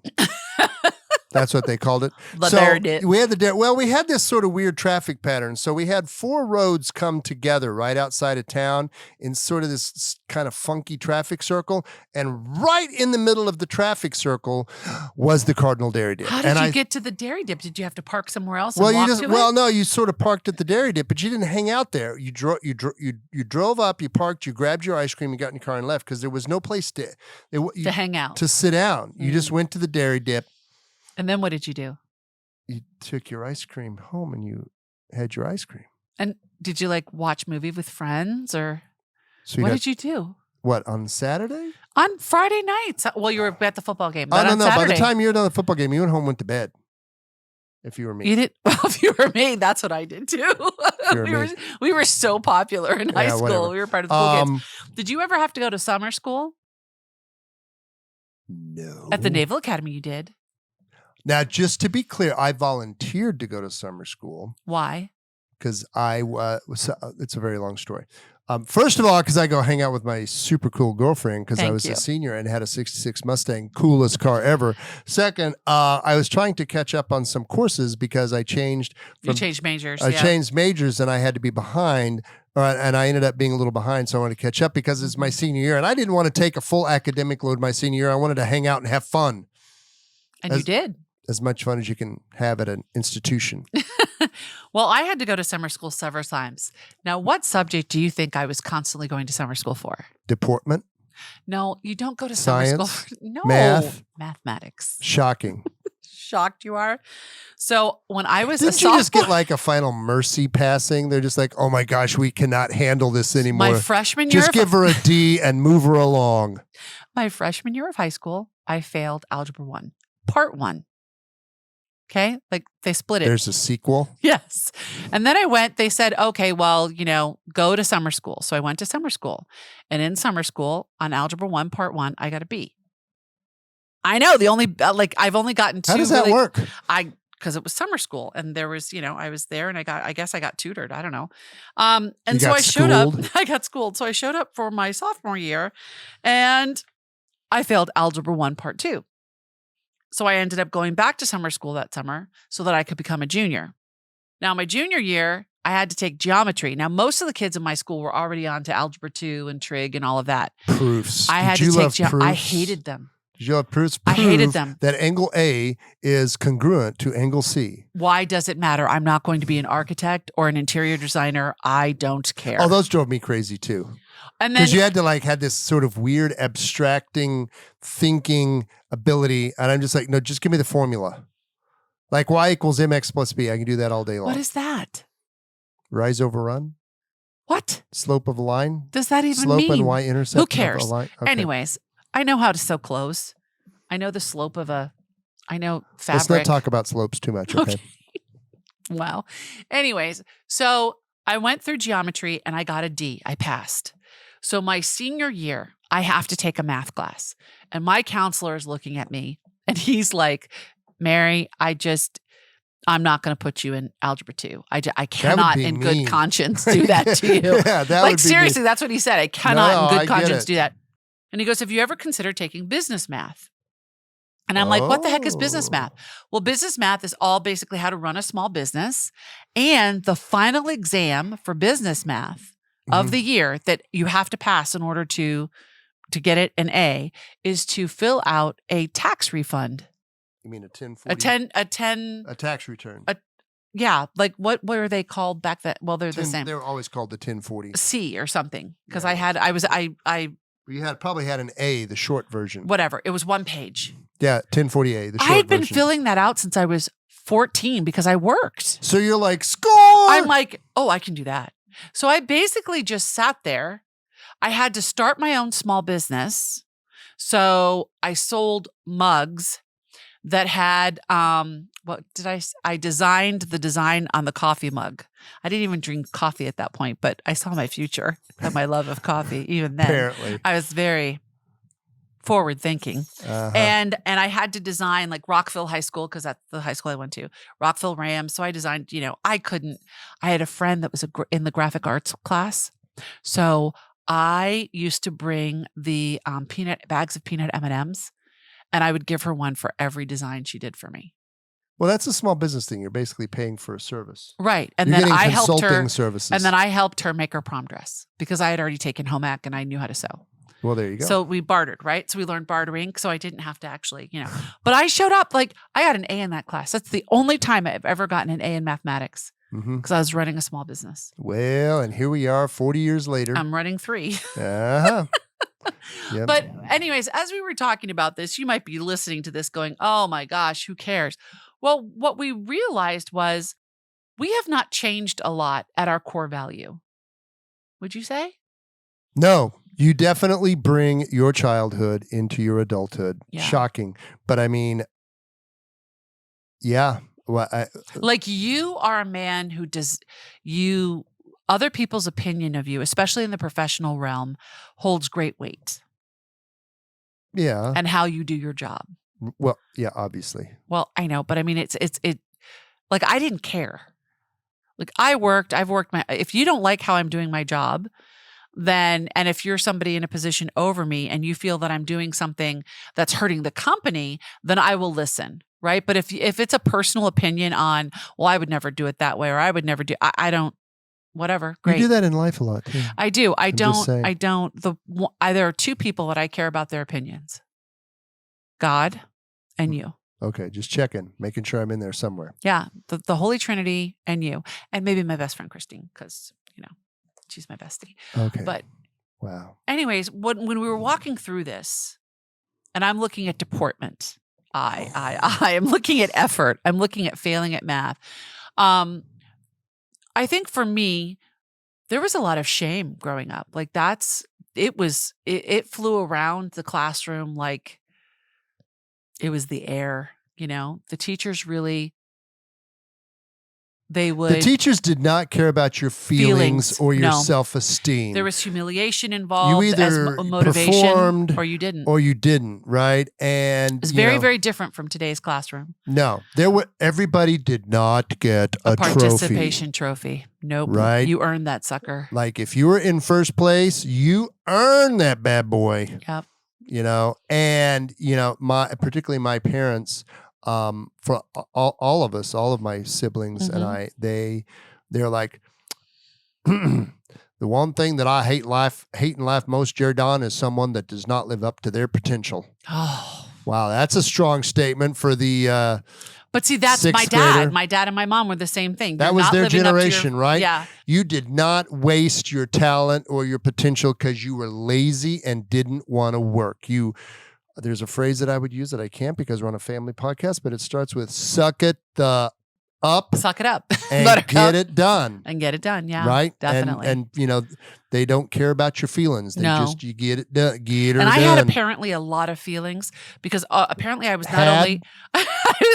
That's what they called it. Dare Dip. We had we had this sort of weird traffic pattern. So we had 4 roads come together right outside of town in sort of this kind of funky traffic circle. And right in the middle of the traffic circle was the Cardinal Dairy Dip. How did you get to the Dairy Dip? Did you have to park somewhere else? No, you sort of parked at the Dairy Dip, but you didn't hang out there. You drove up, you parked, you grabbed your ice cream, you got in your car and left because there was no place to hang out, to sit down. You just went to the Dairy Dip. And then what did you do? You took your ice cream home and you had your ice cream. And did you watch movie with friends or what did you do? What, on Saturday? On Friday nights. Well, you were at the football game. But no. By the time you were done the football game, you went home, went to bed. If you were me. You did? Well, if you were me, that's what I did too. We were so popular in high school. Whatever. We were part of the cool kids. Did you ever have to go to summer school? No. At the Naval Academy, you did. Now, just to be clear, I volunteered to go to summer school. Why? Because it's a very long story. First of all, because I go hang out with my super cool girlfriend because I was a senior and had a 66 Mustang, coolest car ever. Second, I was trying to catch up on some courses because I changed. You changed majors. I changed majors and I had to be behind. And I ended up being a little behind, so I wanted to catch up because it's my senior year. And I didn't want to take a full academic load my senior year. I wanted to hang out and have fun. And you did. As much fun as you can have at an institution. Well, I had to go to summer school several times. Now, what subject do you think I was constantly going to summer school for? Deportment? No, you don't go to Science, summer school. No. Math? Mathematics. Shocking. Shocked you are? So when I was Didn't you just get like a final mercy passing? They're just like, oh my gosh, we cannot handle this anymore. My freshman year. Just give her a D and move her along. My freshman year of high school, I failed Algebra 1, Part 1. Okay. Like they split it. There's a sequel. Yes. And then they said, okay, well, go to summer school. So I went to summer school. And in summer school on Algebra 1, Part 1, I got a B. I know I've only gotten 2. How does that work? Because it was summer school and there was, I was there and I guess I got tutored. I don't know. And so I showed up. I got schooled. So I showed up for my sophomore year and I failed Algebra 1, Part 2. So I ended up going back to summer school that summer so that I could become a junior. Now, my junior year, I had to take geometry. Now, most of the kids in my school were already on to Algebra 2 and Trig and all of that. Proofs. I had to take geometry. I hated them. Did you have proofs? I hated them. That angle A is congruent to angle C. Why does it matter? I'm not going to be an architect or an interior designer. I don't care. Oh, those drove me crazy too. And then because you had to had this sort of weird abstracting thinking ability. And I'm just like, no, just give me the formula. Like y equals mx plus b. I can do that all day long. What is that? Rise over run. What? Slope of a line. Does that even mean? Slope and y intercept. Who cares? Of a line? Okay. Anyways, I know how to sew clothes. I know the slope of I know fabric. Let's not talk about slopes too much, okay? Wow. Anyways, so I went through geometry and I got a D. I passed. So my senior year, I have to take a math class. And my counselor is looking at me and he's like, Mary, I'm not going to put you in Algebra 2. I cannot in good conscience do that to you. Yeah, that would be seriously, mean. that's what he said. I cannot in good conscience it. do that. And he goes, have you ever considered taking business math? And I'm like, what the heck is business math? Well, business math is all basically how to run a small business. And the final exam for business math of the year that you have to pass in order to get it an A is to fill out a tax refund. You mean a 1040? A tax return. Yeah. Like what were they called back then? Well, they're the same. They were always called the 1040. C or something. Because Yeah. You probably had an A, the short version. Whatever. It was one page. Yeah, 1040A, the short I had been version. filling that out since I was 14 because I worked. So you're like, score! I'm like, oh, I can do that. So I basically just sat there. I had to start my own small business. So I sold mugs that had, I designed the design on the coffee mug. I didn't even drink coffee at that point, but I saw my future and my love of coffee even then. Apparently. I was very forward thinking. And I had to design like Rockville High School because that's the high school I went to, Rockville Rams. So I designed, I had a friend that was in the graphic arts class. So I used to bring the bags of peanut M&Ms and I would give her one for every design she did for me. Well, that's a small business thing. You're basically paying for a service. Right. And You're then I helped her consulting services. And then I helped her make her prom dress because I had already taken home ec and I knew how to sew. Well, there you go. So we bartered, right? So we learned bartering. So I didn't have to actually, but I showed up I got an A in that class. That's the only time I've ever gotten an A in mathematics because I was running a small business. Well, and here we are 40 years later. I'm running 3. Uh-huh. Yep. But anyways, as we were talking about this, you might be listening to this going, oh my gosh, who cares? Well, what we realized was we have not changed a lot at our core value. Would you say? No, you definitely bring your childhood into your adulthood. Yeah. Shocking. But I mean, yeah. Well, you are a man who other people's opinion of you, especially in the professional realm, holds great weight. Yeah. And how you do your job. Well, yeah, obviously. Well, I know, but I mean, I didn't care. I've worked if you don't like how I'm doing my job, and if you're somebody in a position over me and you feel that I'm doing something that's hurting the company, then I will listen. Right. But if it's a personal opinion on, well, I would never do it that way, or I would never do, I don't, whatever. Great. You do that in life a lot too. I do. There are 2 people that I care about their opinions. God and you. Okay. Just checking, making sure I'm in there somewhere. Yeah. The Holy Trinity and you, and maybe my best friend, Christine, because, she's my bestie. Okay. But wow. Anyways, when we were walking through this and I'm looking at deportment, I am looking at effort. I'm looking at failing at math. I think for me, there was a lot of shame growing up. It flew around the classroom like it was the air, the teachers really they would. The teachers did not care about your feelings or your no. self-esteem. There was humiliation involved You either as motivation, performed or you didn't. or you didn't, right? And It's very, very different from today's classroom. No, everybody did not get a participation trophy. Nope. Right? You earned that sucker. Like if you were in first place, you earned that bad boy. Yep. And particularly my parents, for all of us, all of my siblings and I, they're like, the one thing that I hate in life most, Jaredon, is someone that does not live up to their potential. Oh, wow, that's a strong statement for the. But see, that's my dad. Grader. My dad and my mom were the same thing. That was their generation, right? Yeah. You did not waste your talent or your potential because you were lazy and didn't want to work. There's a phrase that I would use that I can't because we're on a family podcast, but it starts with "suck it up." Suck it up. And get it done. And get it done, yeah. Right? Definitely. And they don't care about your feelings. They you get it done. Get her done. And I had apparently a lot of feelings because apparently I was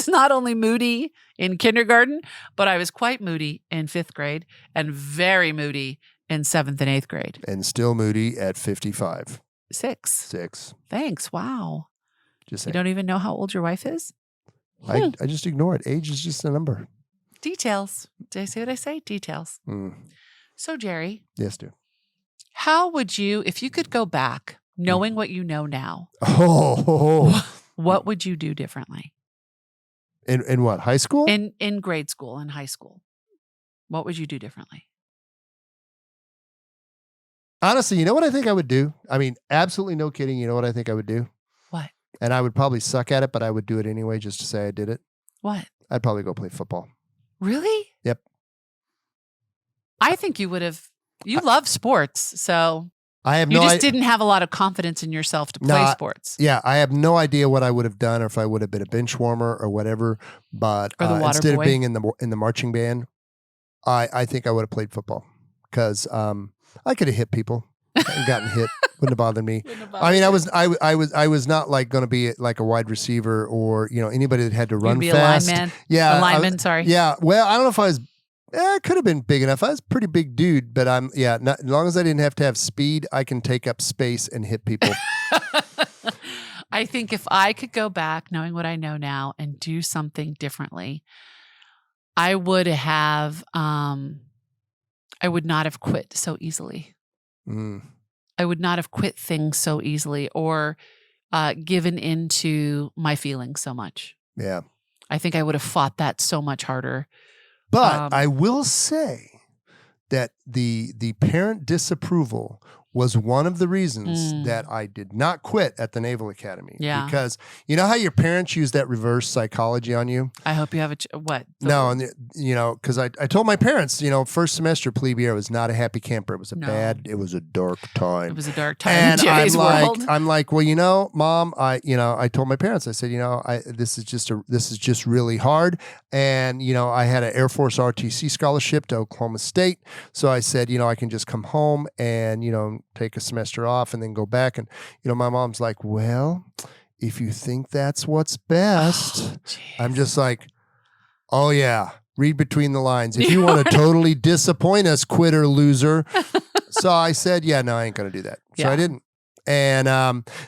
not only moody in kindergarten, but I was quite moody in 5th grade and very moody in 7th and 8th grade. And still moody at 55. 6. Thanks. Wow. Just you don't even know how old your wife is? I just ignore it. Age is just a number. Details. Did I say what I say? Details. So, Jerry. Yes, dear. How would you, if you could go back, knowing what you know now, what would you do differently? In what? High school? In grade school and high school. What would you do differently? Honestly, you know what I think I would do? I mean, absolutely no kidding. You know what I think I would do? What? And I would probably suck at it, but I would do it anyway just to say I did it. What? I'd probably go play football. Really? Yep. I think you would have. You love sports, so you just didn't have a lot of confidence in yourself to play sports. Yeah, I have no idea what I would have done or if I would have been a bench warmer or whatever. But instead of being in the marching band, I think I would have played football because I could have hit people and gotten hit. Wouldn't have bothered me. I mean, I was not like going to be like a wide receiver or anybody that had to run fast. A lineman. Yeah, a lineman. Sorry. Yeah. Well, I don't know if I was. I could have been big enough. I was a pretty big dude, but as long as I didn't have to have speed, I can take up space and hit people. I think if I could go back, knowing what I know now, and do something differently, I would have. I would not have quit so easily. I would not have quit things so easily or given into my feelings so much. Yeah. I think I would have fought that so much harder. But I will say that the parent disapproval was one of the reasons that I did not quit at the Naval Academy. Yeah. Because you know how your parents use that reverse psychology on you? I hope you have what? No, because I told my parents, first semester plebe year was not a happy camper. It was it was a dark time. It was a dark time in Jerry's world. I'm like, well, Mom, I told my parents, I said, this is just really hard. And, I had an Air Force RTC scholarship to Oklahoma State. So I said, I can just come home and, take a semester off and then go back. And, my mom's like, well, if you think that's what's best, I'm just like, oh yeah, read between the lines. If you want to totally disappoint us, quitter, loser. So I said, yeah, no, I ain't going to do that. So I didn't. And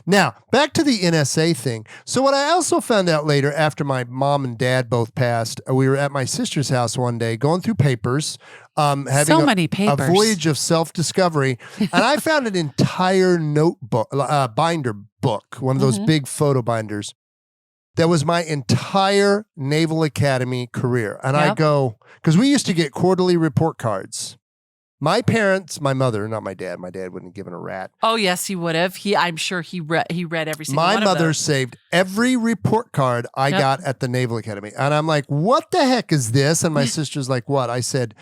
now back to the NSA thing. So what I also found out later after my mom and dad both passed, we were at my sister's house one day going through papers, having so many papers. A voyage of self-discovery. And I found an entire notebook, binder book, one of those big photo binders. That was my entire Naval Academy career. And I go, because we used to get quarterly report cards. My parents, my mother, not my dad. My dad wouldn't have given a rat. Oh yes, he would have. I'm sure he read every single one My mother saved every report card I got at the Naval Academy. And I'm like, what the heck is this? And my sister's like, what? I said,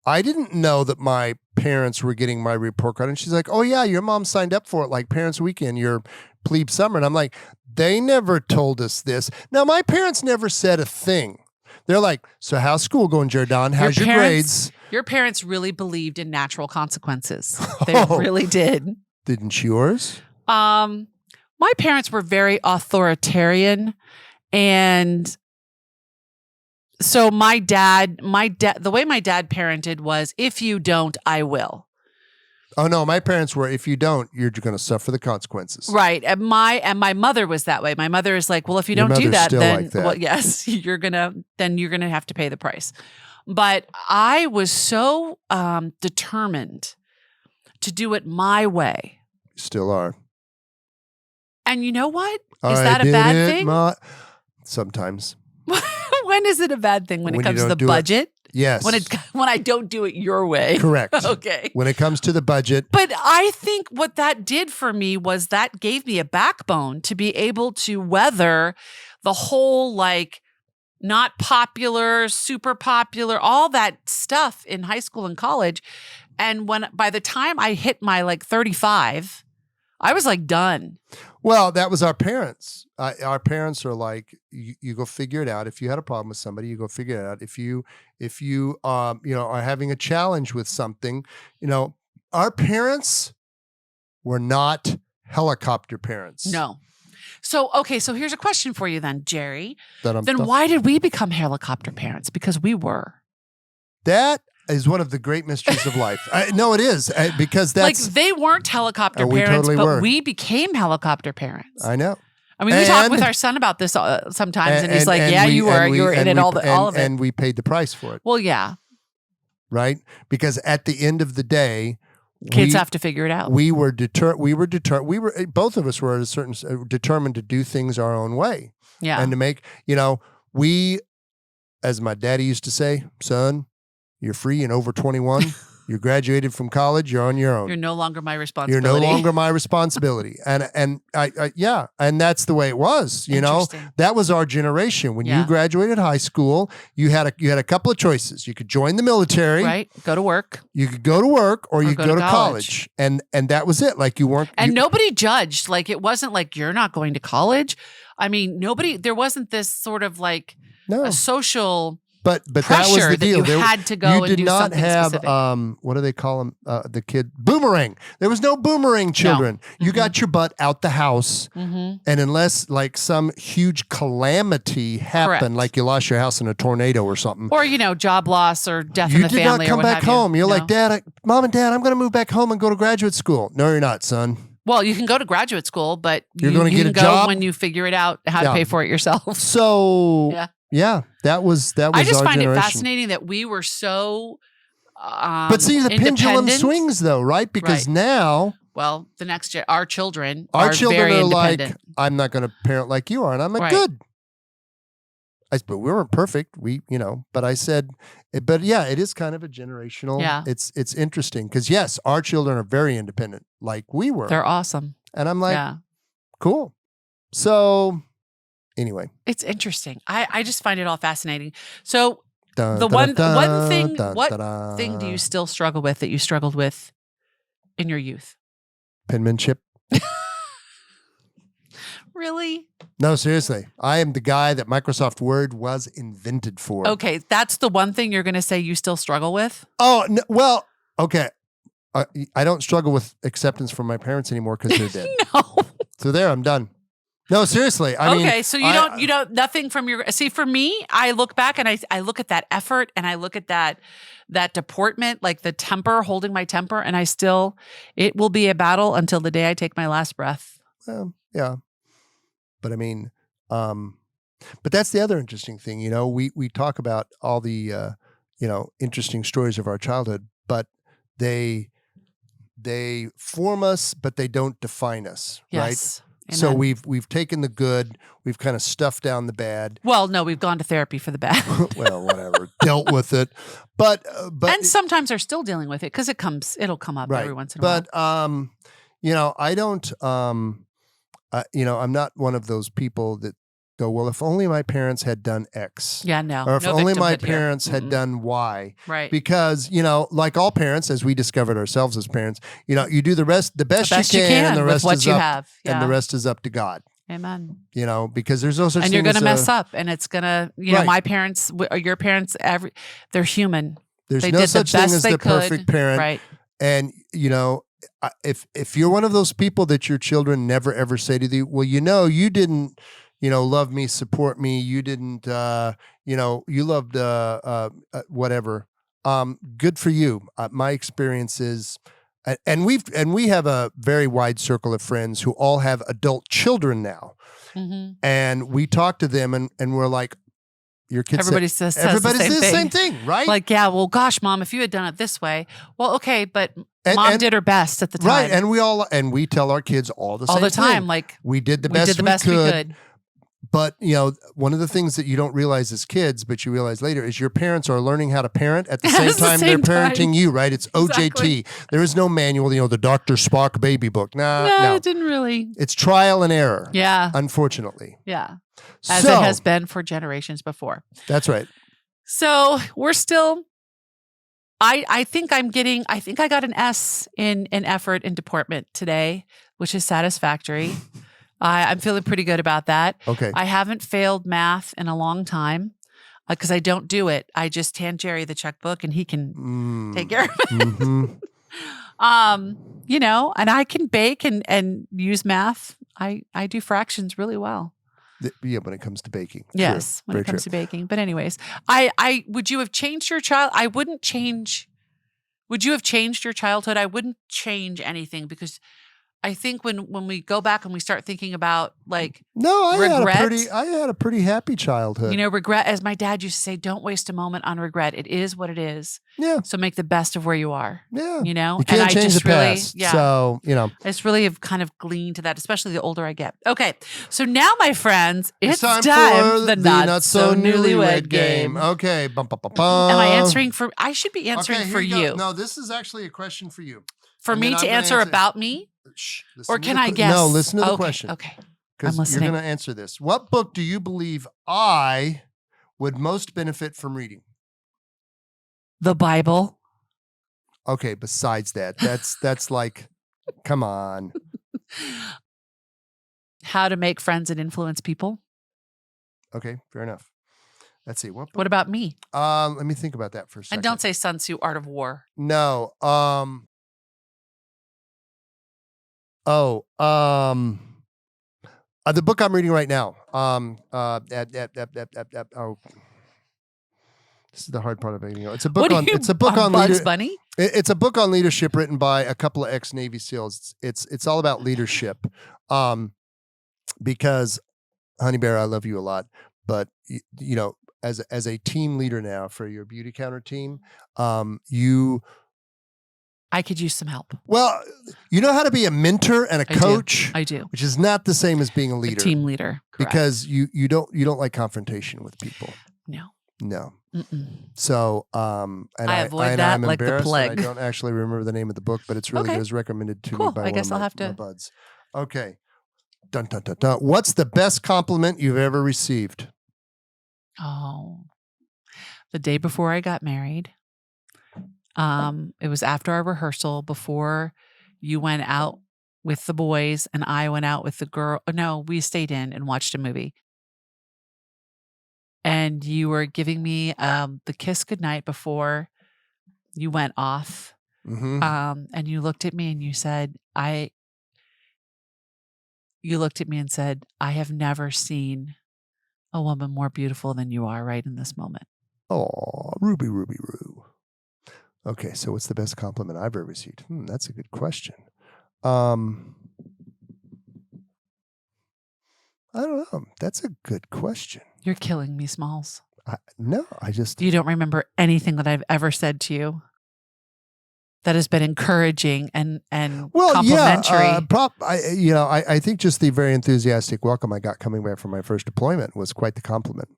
I didn't know that my parents were getting my report card. And she's like, oh yeah, your mom signed up for it, like Parents Weekend, your plebe summer. And I'm like, they never told us this. Now, my parents never said a thing. They're like, so how's school going, Jaredon? How's your grades? Your parents really believed in natural consequences. They really did. Didn't yours? My parents were very authoritarian, and So the way my dad parented was, if you don't, I will. Oh no, my parents were, if you don't, you're going to suffer the consequences. Right. And my mother was that way. My mother is like, well, if you Your don't do mother's that, still then like that. well, yes, you're gonna have to pay the price. But I was so determined to do it my way. Still are. And you know what? Is that a bad thing? Sometimes. When is it a bad thing? When it comes to the budget? Yes. When I don't do it your way. Correct. Okay. When it comes to the budget. But I think what that did for me was that gave me a backbone to be able to weather the whole like not popular, super popular, all that stuff in high school and college. And by the time I hit my like 35, I was like done. Well, that was our parents. Our parents are like, you go figure it out. If you had a problem with somebody, you go figure it out. If you are having a challenge with something, our parents were not helicopter parents. No. So, okay, so here's a question for you then, Jerry. Then why did we become helicopter parents? Because we were. That is one of the great mysteries of life. No, it is. Because that's... Like, they weren't helicopter parents, totally but were. we became helicopter parents. I know. I mean, we talk with our son about this sometimes, and he's like, you were in it, all of it. And we paid the price for it. Well, yeah. Right? Because at the end of the day... Kids have to figure it out. We were both of us were at a certain determined to do things our own way. Yeah. And to make, we, as my daddy used to say, son, you're free and over 21. You graduated from college. You're on your own. You're no longer my responsibility. You're no longer my responsibility. And I and that's the way it was. That was our generation. When you graduated high school, you had a couple of choices. You could join the military, right? Go to work. You could go to work, or you could go to college. And that was it. Like you weren't. And nobody judged. Like it wasn't like you're not going to college. I mean, there wasn't this sort of like a social. But that was the deal. That you had to go and do something specific. What do they call them? The kid boomerang. There was no boomerang children. No. You got your butt out the house, and unless like some huge calamity happened, like you lost your house in a tornado or something, or job loss or death in the family, you did not come back home. You're like, Mom and Dad, I'm going to move back home and go to graduate school. No, you're not, son. Well, you can go to graduate school, but you're going to get a job when you figure it out how to pay for it yourself. So yeah, that was. I just find generation. it fascinating that we were so. But see, the pendulum swings though, right? Because now, well, our children are very like, I'm not going to parent like you are, and I'm like, good. But we weren't perfect. But I said, but yeah, it is kind of a generational. Yeah, it's interesting because yes, our children are very independent, like we were. They're awesome, and I'm like, cool. So. Anyway, it's interesting. I just find it all fascinating. So what thing do you still struggle with that you struggled with in your youth? Penmanship. Really? No, seriously. I am the guy that Microsoft Word was invented for. Okay, that's the one thing you're going to say you still struggle with? Oh, no, well, okay. I don't struggle with acceptance from my parents anymore because they're dead. No. So there, I'm done. No, seriously. I mean, so you don't nothing from your. See, for me, I look back and I look at that effort and I look at that deportment, like the temper, holding my temper, and it will be a battle until the day I take my last breath. Yeah, but I mean, but that's the other interesting thing. We talk about all the interesting stories of our childhood, but they form us, but they don't define us, yes. Right? Amen. So we've taken the good, we've kind of stuffed down the bad. Well, no, we've gone to therapy for the bad. Well, whatever, dealt with it, but and sometimes are still dealing with it because it'll come up every once in a while. But I don't, I'm not one of those people that go, well, if only my parents had done X. Yeah, no. Or if only my parents had done Y. Right. Because, like all parents, as we discovered ourselves as parents, you do the best you can, and the rest is up. Yeah. And the rest is up to God. Amen. Because there's no such thing. And you're going to mess up, and it's going to, my parents, or your parents, they're human. There's no such thing as the perfect parent. Right. And, if you're one of those people that your children never ever say to you, well, you didn't, love me, support me. You didn't, you loved whatever. Good for you. My experience is, and we have a very wide circle of friends who all have adult children now, and we talk to them, and we're like, your kids. Everybody says the same thing, right? Like, yeah, well, gosh, Mom, if you had done it this way, well, okay, but Mom did her best at the time, right? And we tell our kids all the time, thing. like we did the best we could. But one of the things that you don't realize as kids, but you realize later, is your parents are learning how to parent at the same time they're parenting you, right? It's OJT. Exactly. There is no manual, the Dr. Spock baby book. No, it didn't really. It's trial and error. Yeah. Unfortunately. Yeah. As it has been for generations before. That's right. So we're still, I think I got an S in effort and deportment today, which is satisfactory. I'm feeling pretty good about that. Okay. I haven't failed math in a long time because I don't do it. I just hand Jerry the checkbook and he can take care of it. Mm-hmm. And I can bake and use math. I do fractions really well. Yeah, when it comes to baking. Yes, when it comes to baking. But anyways, I would you have changed your child? I wouldn't change. Would you have changed your childhood? I wouldn't change anything because I think when we go back and we start thinking about regret, I had a pretty happy childhood. Regret, as my dad used to say, don't waste a moment on regret. It is what it is. Yeah. So make the best of where you are. Yeah. You can't change the past. Yeah. So, I just really have kind of gleaned to that, especially the older I get. Okay. So now, my friends, it's time for the not so newlywed game. Okay. Bum, bum, bum, bum. Am I answering for? I should be answering for you. No, this is actually a question for you. For me to answer about me? Or can I guess? No, listen to the question. Okay. Because you're going to answer this. What book do you believe I would most benefit from reading? The Bible. Okay, besides that, that's like, come on. How to Make Friends and Influence People. Okay, fair enough. Let's see. What about me? Let me think about that for a second. And don't say Sun Tzu, Art of War. No. The book I'm reading right now. This is the hard part of it. It's a book on. It's a book on Bugs Bunny. It's a book on leadership written by a couple of ex-Navy SEALs. It's all about leadership. Because Honey Bear, I love you a lot, but as a team leader now for your beauty counter team, I could use some help. Well, you know how to be a mentor and a coach? I do. Which is not the same as being a leader. A team leader. Correct. Because you don't like confrontation with people. No. Mm-mm. So, and I avoid that I'm like the plague. I don't actually remember the name of the book, but it's really good. It was recommended to me by one of my buds. Okay. Dun, dun, dun, dun. What's the best compliment you've ever received? Oh, the day before I got married. It was after our rehearsal, before you went out with the boys and I went out with the girl. No, we stayed in and watched a movie. And you were giving me the kiss goodnight before you went off. Mm-hmm. And you looked at me and you said, I have never seen a woman more beautiful than you are right in this moment. Oh, Ruby, Ruby, Roo. Okay, so what's the best compliment I've ever received? That's a good question. I don't know. That's a good question. You're killing me, Smalls. No, I just... You don't remember anything that I've ever said to you that has been encouraging and complimentary. Yeah, I think just the very enthusiastic welcome I got coming back from my first deployment was quite the compliment.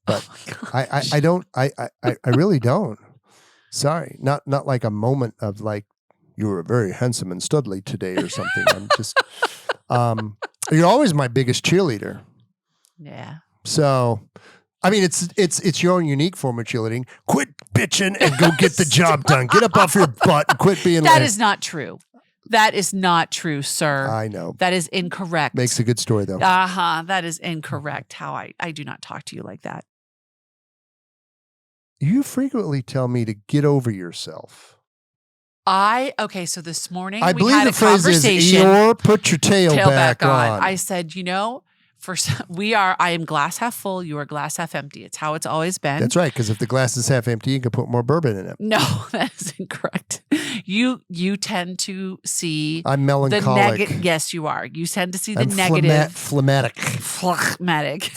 But I really don't. Sorry, not like a moment of like, you were very handsome and studly today or something. I'm just, you're always my biggest cheerleader. Yeah. So, I mean, it's your own unique form of cheerleading. Quit bitching and go get the job done. Get up off your butt and quit being That is not true. That is not true, sir. I know. That is incorrect. Makes a good story, though. That is incorrect. How I do not talk to you like that. You frequently tell me to get over yourself. So this morning I we believe had the a phrase conversation. is, Eeyore, put your tail back on. I said, I am glass half full. You are glass half empty. It's how it's always been. That's right. Because if the glass is half empty, you can put more bourbon in it. No, that is incorrect. You tend to see I'm melancholic. Yes, you are. You tend to see the I'm negative. phlegmatic. Phlegmatic.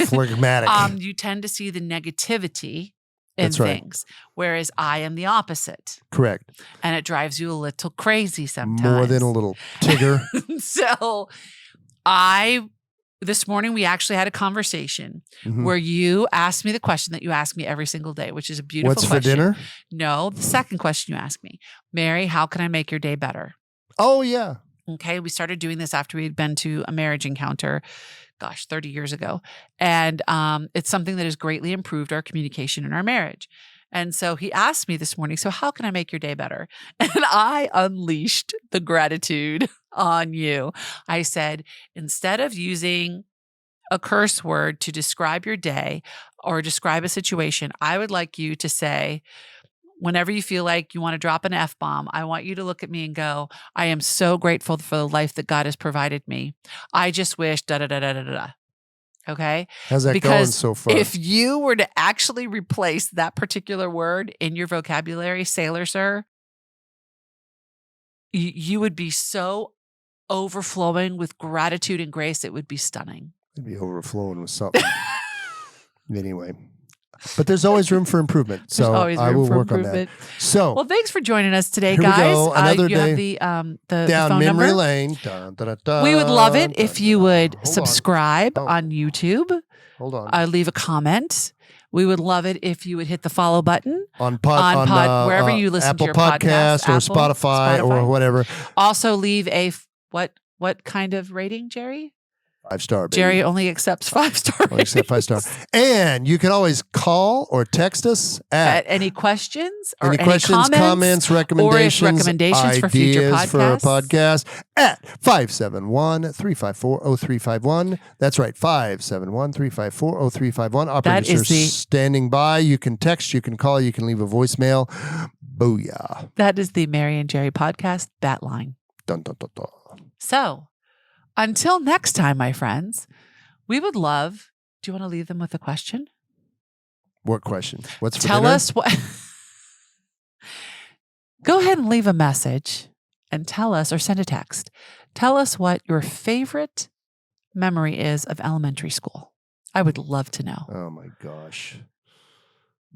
You tend to see the negativity in That's right. things, whereas I am the opposite. Correct. And it drives you a little crazy sometimes. More than a little. Tigger. So this morning we actually had a conversation Mhm. where you asked me the question that you ask me every single day, which is a beautiful What's question. for dinner? No, the second question you asked me, Mary, how can I make your day better? Oh, yeah. Okay. We started doing this after we had been to a marriage encounter, 30 years ago. And it's something that has greatly improved our communication in our marriage. And so he asked me this morning, so how can I make your day better? And I unleashed the gratitude on you. I said, instead of using a curse word to describe your day or describe a situation, I would like you to say, whenever you feel like you want to drop an F-bomb, I want you to look at me and go, I am so grateful for the life that God has provided me. I just wish da-da-da-da-da-da. Okay? How's that going so far? If you were to actually replace that particular word in your vocabulary, sailor sir, you would be so overflowing with gratitude and grace, it would be stunning. It'd be overflowing with something. Anyway. But there's always room for improvement. So I will work on that. So, well, thanks for joining us today, here guys. we go. Another you day have the down phone memory number. lane. We would love it if you would subscribe Oh. on YouTube. Hold on. Leave a comment. We would love it if you would hit the follow button On wherever you listen Apple to your podcast, or Apple, Spotify or whatever. Also, leave a what kind of rating, Jerry? 5-star, baby. Jerry only accepts 5-star. Only accept 5-star. And you can always call or text us at any questions or any questions, comments, recommendations, or if recommendations for future ideas for a podcasts. podcast at 571-354-0351. That's right, 571-354-0351. Operators are standing by. You can text, you can call, you can leave a voicemail. Booyah. That is the Mary and Jerry podcast, that line. Dun, dun, dun, dun. So, until next time, my friends, we would love. Do you want to leave them with a question? What question? What's for Tell dinner? us what. Go ahead and leave a message and tell us, or send a text. Tell us what your favorite memory is of elementary school. I would love to know. Oh my gosh.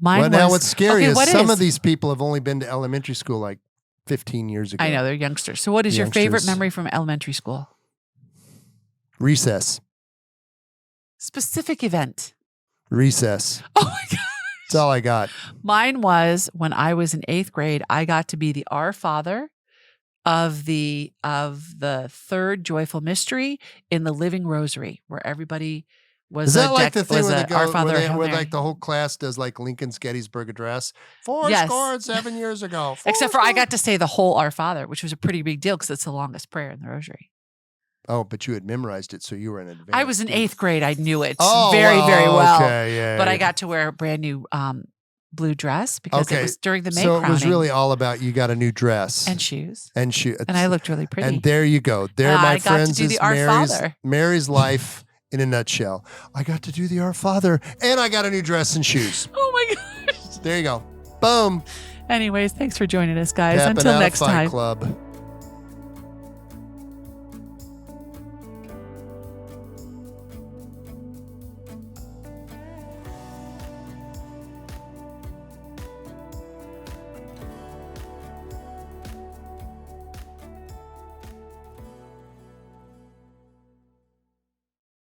Now what's scary is some of these people have only been to elementary school like 15 years ago. I know, they're youngsters. So what is your favorite memory from elementary school? Recess. Specific event. Recess. Oh my God. That's all I got. Mine was when I was in 8th grade, I got to be the Our Father of the third joyful mystery in the Living Rosary, where everybody was. Is that like the thing where, Our Father, where like the whole class does like Lincoln's Gettysburg Address? 7 years ago. Except for I got to say the whole Our Father, which was a pretty big deal because it's the longest prayer in the Rosary. Oh, but you had memorized it, so you were in advance. I was in 8th grade. I knew it very well. Okay, yeah. But I got to wear a brand new blue dress because it was during the May crowning. So it was really all about you got a new dress. And shoes. And I looked really pretty. And there you go. There, my friends, is Mary's life in a nutshell. I got to do the Our Father, and I got a new dress and shoes. Oh my gosh. There you go. Boom. Anyways, thanks for joining us, guys. Tapping Until out next Fight time. Club.